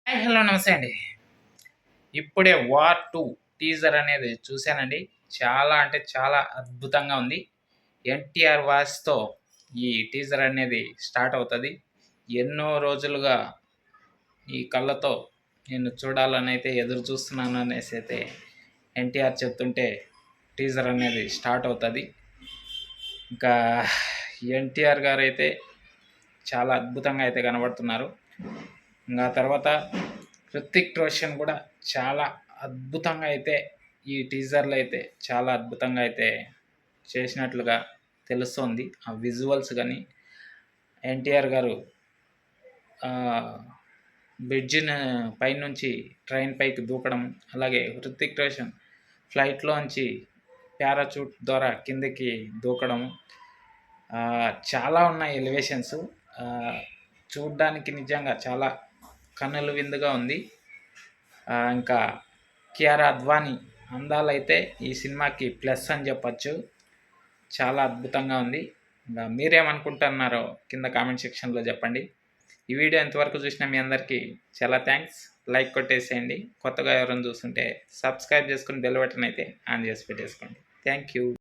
Hi hello నమస్తే అండి. ఇప్పుడే 'వార్ 2' టీజర్ అనేది చూశానండి. చాలా అంటే చాలా అద్భుతంగా ఉంది. ఎన్టీఆర్ వాయిస్‌తో ఈ టీజర్ అనేది స్టార్ట్ అవుతది. ఎన్నో రోజులుగా ఈ కళ్ళతో నిన్ను చూడాలనైతే ఎదురు చూస్తున్నాను అనేసైతే ఎన్టీఆర్ చెప్తుంటే టీజర్ అనేది స్టార్ట్ అవుతది. ఇంకా ఎన్టీఆర్ గారైతే చాలా అద్భుతంగా అయితే కనబడుతున్నారు. ఇంగా తర్వాత 'హృతిక్ రోషన్' కూడా చాలా అద్భుతంగా అయితే ఈ టీజర్‌లో అయితే చాలా అద్భుతంగా అయితే చేసినట్లుగా తెలుస్తోంది. ఆ విజువల్స్ గాని, ఎన్టీఆర్ గారు బ్రిడ్జిని పైనుంచి ట్రైన్ పైకి దూకడం, అలాగే 'హృతిక్ రోషన్' ఫ్లైట్‌లోంచి పారాచూట్ ద్వారా కిందకి దూకడం, చాలా ఉన్నాయి ఎలివేషన్స్. చూడ్డానికి నిజంగా చాలా కన్నుల విందుగా ఉంది. ఇంకా కియారా అద్వానీ అందాలైతే ఈ సినిమాకి ప్లస్ అని చెప్పచ్చు. చాలా అద్భుతంగా ఉంది. ఇంకా మీరేమనుకుంటున్నారో కింద కామెంట్ సెక్షన్లో చెప్పండి. ఈ వీడియో ఎంతవరకు చూసినా మీ అందరికీ చాలా థ్యాంక్స్. లైక్ కొట్టేసేయండి. కొత్తగా ఎవరైనా చూస్తుంటే సబ్స్క్రైబ్ చేసుకుని బెల్ బటన్ అయితే ఆన్ చేసి పెట్టేసుకోండి. Thank you.